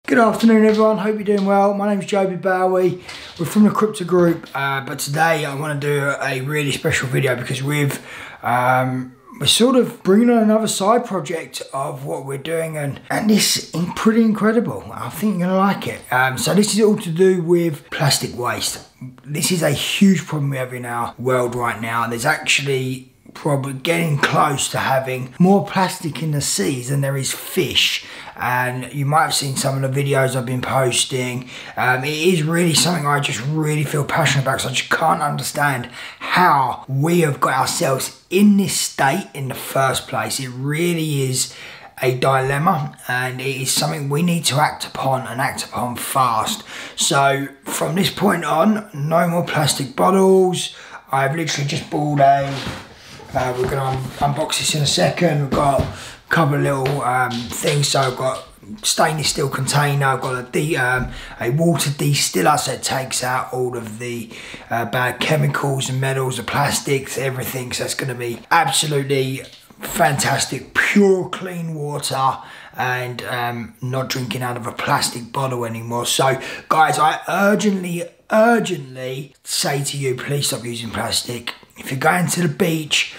Good afternoon everyone, hope you're doing well. My name's Joby Bowie, we're from the Crypto Group, but today I want to do a really special video because we're sort of bringing on another side project of what we're doing and this is pretty incredible. I think you're going to like it. So this is all to do with plastic waste. This is a huge problem we have in our world right now. There's actually probably getting close to having more plastic in the seas than there is fish, and you might have seen some of the videos I've been posting. It is really something I just really feel passionate about, because I just can't understand how we have got ourselves in this state in the first place. It really is a dilemma, and it is something we need to act upon and act upon fast. So from this point on, no more plastic bottles. I've literally just bought we're going to unbox this in a second. We've got a couple of little things. So I've got stainless steel container. I've got a water destiller, so it takes out all of the bad chemicals and metals, the plastics, everything. So it's going to be absolutely fantastic, pure clean water, and not drinking out of a plastic bottle anymore. So guys, I urgently say to you, please stop using plastic. If you're going to the beach,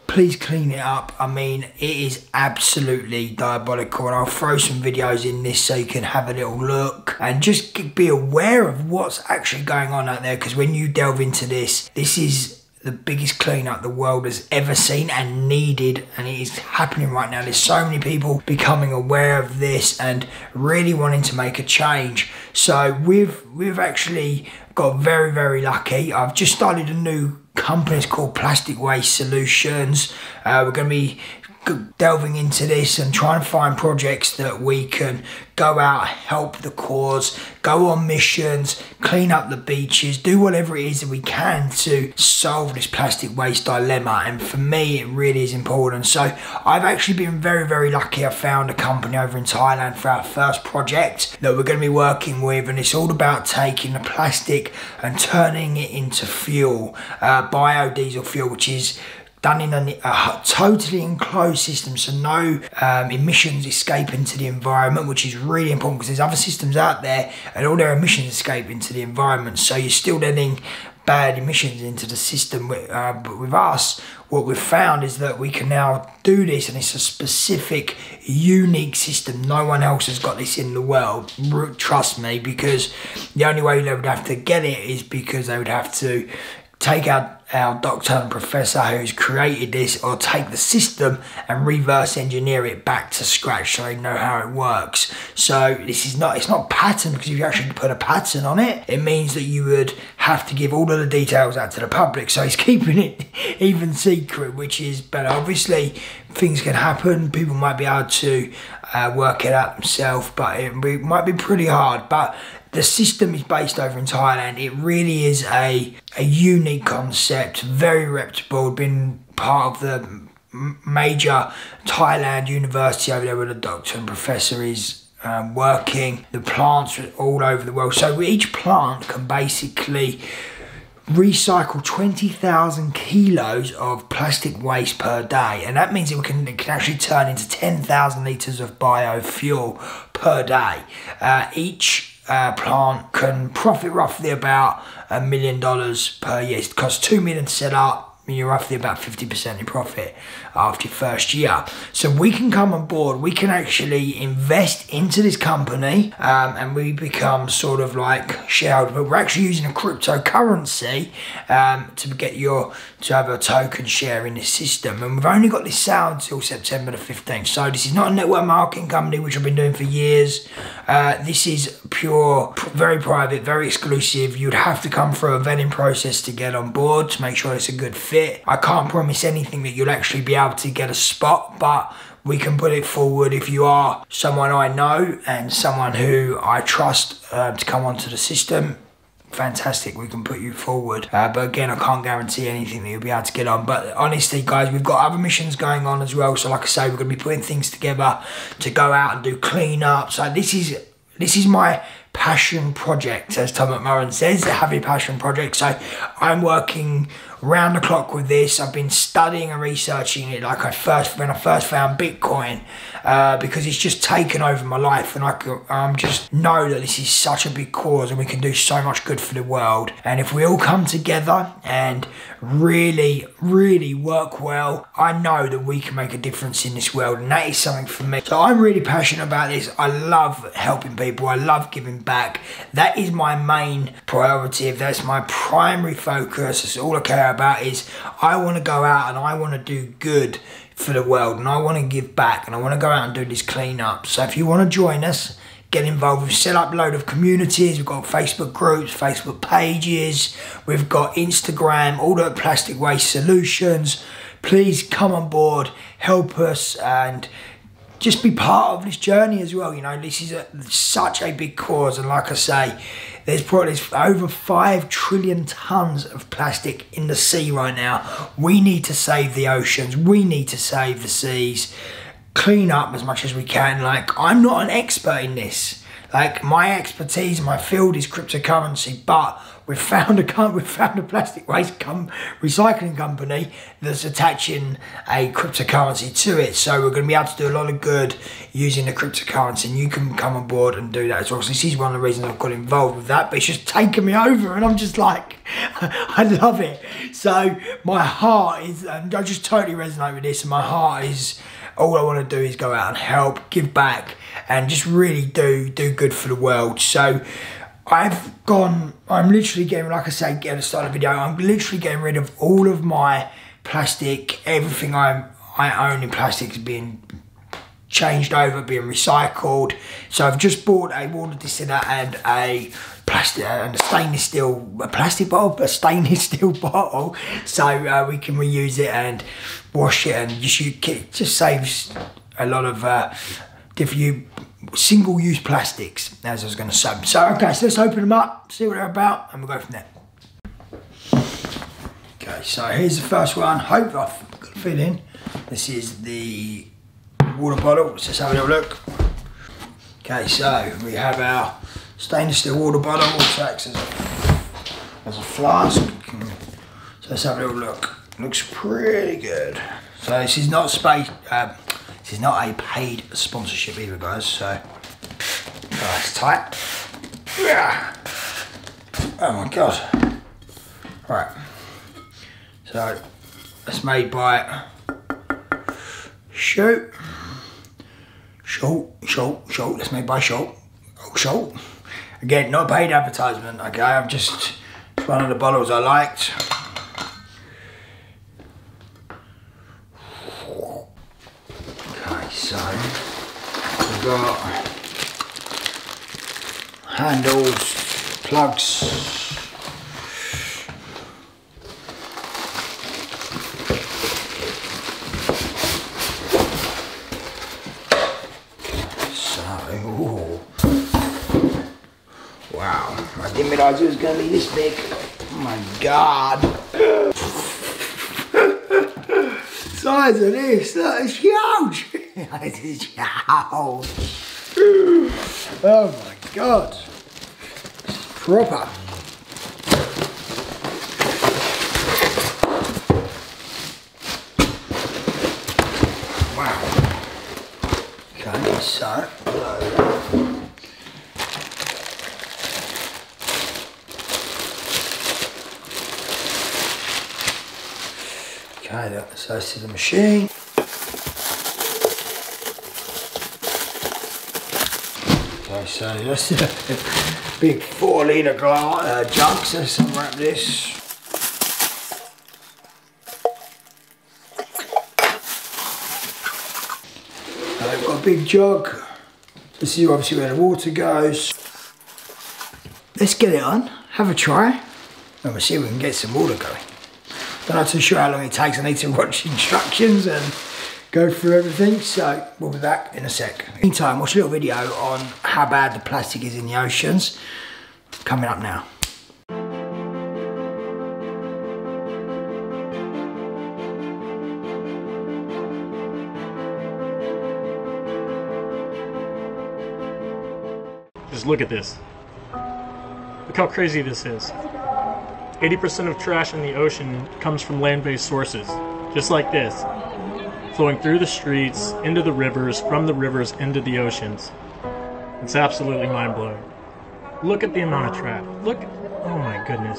please clean it up. I mean, it is absolutely diabolical, and I'll throw some videos in this so you can have a little look and just be aware of what's actually going on out there, because when you delve into this is the biggest cleanup the world has ever seen and needed, and it is happening right now. There's so many people becoming aware of this and really wanting to make a change. So we've actually got very, very lucky. I've just started a new company. It's called Plastic Waste Solutions. We're going to be delving into this and trying to find projects that we can go out, help the cause, go on missions, clean up the beaches, do whatever it is that we can to solve this plastic waste dilemma. And for me, it really is important. So I've actually been very, very lucky. I found a company over in Thailand for our first project that we're going to be working with, and it's all about taking the plastic and turning it into fuel, biodiesel fuel, which is done in a totally enclosed system, so no emissions escape into the environment, which is really important because there's other systems out there and all their emissions escape into the environment. So you're still letting bad emissions into the system. But with us, what we've found is that we can now do this, and it's a specific, unique system. No one else has got this in the world, trust me, because the only way they would have to get it is because they would have to take our doctor and professor who's created this, or take the system and reverse engineer it back to scratch so they know how it works. So this is not, it's not patent, because if you actually put a patent on it, it means that you would have to give all of the details out to the public. So he's keeping it even secret, which is better. Obviously things can happen, people might be able to work it out themselves, but it might be pretty hard. But the system is based over in Thailand. It really is a unique concept, very reputable, been part of the major Thailand university over there where the doctor and professor is working. The plants are all over the world. So each plant can basically recycle 20,000 kilos of plastic waste per day, and that means it can actually turn into 10,000 litres of biofuel per day. Each plant can profit roughly about $1 million per year. It costs $2 million to set up. You're roughly about 50% in profit after your first year. So we can come on board, we can actually invest into this company, and we become sort of like shareholders, but we're actually using a cryptocurrency to have a token share in this system. And we've only got this out until September the 15th. So this is not a network marketing company, which I've been doing for years. This is pure, very private, very exclusive. You'd have to come through a vetting process to get on board to make sure it's a good fit. I can't promise anything that you'll actually be able to get a spot, but we can put it forward. If you are someone I know and someone who I trust to come onto the system, fantastic, we can put you forward. But again, I can't guarantee anything that you'll be able to get on. But honestly, guys, we've got other missions going on as well. So like I say, we're going to be putting things together to go out and do clean up. So this is my passion project, as Tom McMurran says, a happy passion project. So I'm working round the clock with this. I've been studying and researching it like when I first found Bitcoin, because it's just taken over my life, and I just know that this is such a big cause and we can do so much good for the world. And if we all come together and really, really work well, I know that we can make a difference in this world, and that is something for me. So I'm really passionate about this. I love helping people. I love giving back. That is my main priority. That's my primary focus. That's all I care about. Is I want to go out and I want to do good for the world, and I want to give back, and I want to go out and do this clean up. So if you want to join us, get involved. We've set up a load of communities. We've got Facebook groups, Facebook pages. We've got Instagram, all the plastic waste solutions. Please come on board, help us, and just be part of this journey as well. You know, this is such a big cause, and like I say, there's probably over 5 trillion tons of plastic in the sea right now. We need to save the oceans. We need to save the seas. Clean up as much as we can. Like, I'm not an expert in this. Like, my expertise, my field is cryptocurrency, but we've found a plastic waste recycling company that's attaching a cryptocurrency to it. So we're going to be able to do a lot of good using the cryptocurrency, and you can come on board and do that as well. So this is one of the reasons I've got involved with that, but it's just taken me over, and I'm just like, I love it. So my heart is, and I just totally resonate with this, and my heart is, all I want to do is go out and help, give back, and just really do good for the world. So I'm literally getting, like I say at the start of the video, I'm literally getting rid of all of my plastic. Everything I own in plastic is being changed over, being recycled. So I've just bought a water distiller and a stainless steel bottle, so we can reuse it and wash it, and just saves a lot of different single-use plastics, as I was going to say. So okay, so let's open them up, see what they're about, and we'll go from there. Okay, so here's the first one. Hope I've got a feeling. This is the water bottle. Let's just have a little look. Okay, so we have our stainless steel water bottle, which acts as a flask. So let's have a little look. Looks pretty good. So this is not this is not a paid sponsorship either, guys. So it's tight. Yeah. Oh my god. Right. So it's made by Schultz. That's made by Schultz. Again, not paid advertisement, okay? I'm just, it's one of the bottles I liked. Okay, so we've got handles, plugs. Wow, I didn't realise it was going to be this big. Oh my god. Size of this, look, it's huge. It is huge. Oh my god. It's proper. Wow. Okay, so. Okay, so this is the machine. Okay, so that's a big 4 litre jug, so let's unwrap this. We've got a big jug. This is obviously where the water goes. Let's get it on, have a try, and we'll see if we can get some water going. I'm not too sure how long it takes. I need to watch instructions and go through everything, so we'll be back in a sec. Meantime, watch a little video on how bad the plastic is in the oceans. Coming up now. Just look at this. Look how crazy this is. 80% of trash in the ocean comes from land-based sources, just like this, flowing through the streets, into the rivers, from the rivers into the oceans. It's absolutely mind-blowing. Look at the amount of trash. Look, oh my goodness.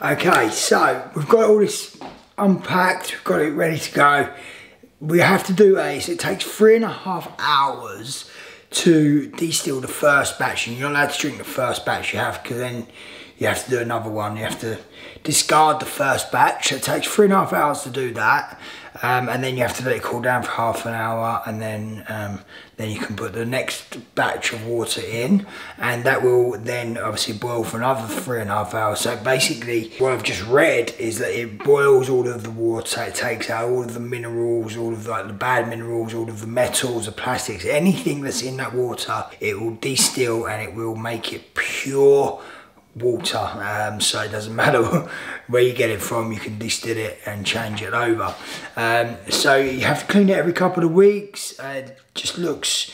Okay, so we've got all this unpacked, we've got it ready to go. We have to do it takes 3.5 hours to distill the first batch, and you're not allowed to drink the first batch, because then you have to do another one. You have to discard the first batch. So it takes 3.5 hours to do that, and then you have to let it cool down for half an hour, and then you can put the next batch of water in, and that will then obviously boil for another 3.5 hours. So basically what I've just read is that it boils all of the water, it takes out all of the minerals, all of the bad minerals, all of the metals, the plastics, anything that's in that water, it will distill and it will make it pure water. So it doesn't matter where you get it from, you can distill it and change it over. So you have to clean it every couple of weeks. It just looks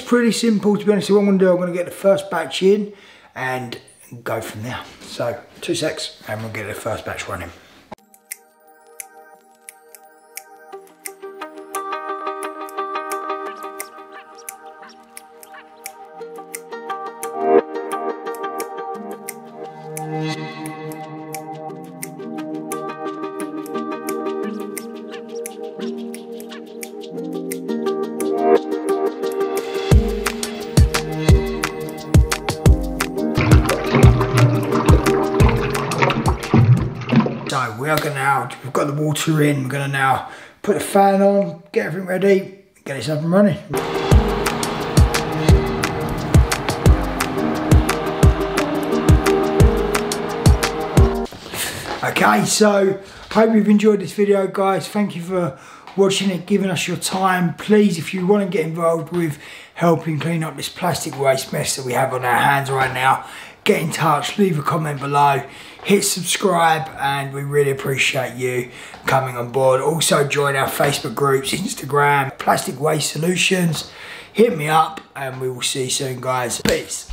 pretty simple, to be honest. So what I'm going to do, I'm going to get the first batch in and go from there. So 2 secs and we'll get the first batch running. So we are going to now, we've got the water in, we're going to now put the fan on, get everything ready, get this up and running. Okay, so hope you've enjoyed this video, guys. Thank you for watching it, giving us your time. Please, if you want to get involved with helping clean up this plastic waste mess that we have on our hands right now, get in touch, leave a comment below, hit subscribe, and we really appreciate you coming on board. Also join our Facebook groups, Instagram, Plastic Waste Solutions. Hit me up and we will see you soon, guys. Peace.